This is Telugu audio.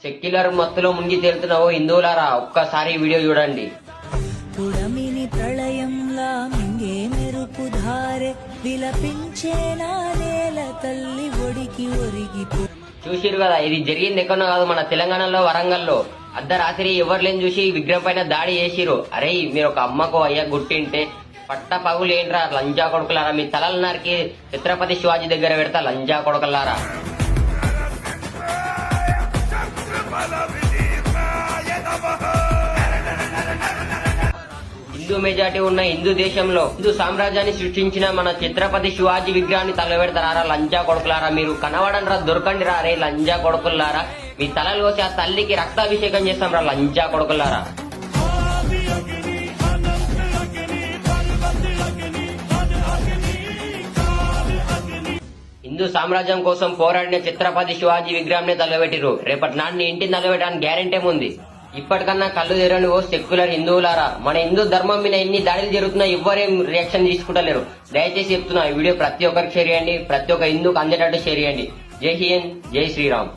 సెక్యులర్ మత్తులో మునిగి తేలుతున్నావు హిందువులారా, ఒక్కసారి వీడియో చూడండి. పుడమిని ప్రళయంలా మింగే మెరుపు ధారె విలపించేనా నేల తల్లి ఒడికి ఒరిగిపో. చూసిరు కదా, ఇది జరిగింది ఎక్కడో కాదు, మన తెలంగాణలో వరంగల్లో అర్ధరాత్రి ఎవరు లేని చూసి విగ్రహం పైన దాడి చేసిరు. అరే మీరు ఒక అమ్మకు అయ్యా గుట్టింటే పట్ట పగులు ఏంట్రా లంజా కొడుకులారా, మీ తలలు నరికి ఛత్రపతి శివాజీ దగ్గర పెడతా లంజా కొడుకులారా. హిందూ మెజార్టీ ఉన్న హిందూ దేశంలో హిందూ సామ్రాజ్యాన్ని సృష్టించిన మన ఛత్రపతి శివాజీ విగ్రహాన్ని తలబెడతారా లంజా కొడుకులారా, మీరు కనబడండి రా, దొరకండి రా రే లంజా కొడుకులారా. మీ తలలు కోసి ఆ తల్లికి రక్తాభిషేకం చేస్తాం రా లంజా కొడుకులారా. హిందూ సామ్రాజ్యం కోసం పోరాడిన ఛత్రపతి శివాజీ విగ్రహాన్ని తలబెట్టిరు. రేపటి నాటిని ఇంటిని తలబెట్టడానికి గ్యారెంటీ ఏముంది? ఇప్పటికన్నా కళ్ళు తెరని ఓ సెక్యులర్ హిందువులారా, మన హిందూ ధర్మం మీద ఎన్ని దాడులు జరుగుతున్నా ఎవ్వరేం రియాక్షన్ తీసుకుంటలేరు. దయచేసి చెప్తున్నా, ఈ వీడియో ప్రతి ఒక్కరికి షేర్ చేయండి, ప్రతి ఒక్క హిందూకి అందేటట్టు షేర్ చేయండి. జై హింద్, జై శ్రీరామ్.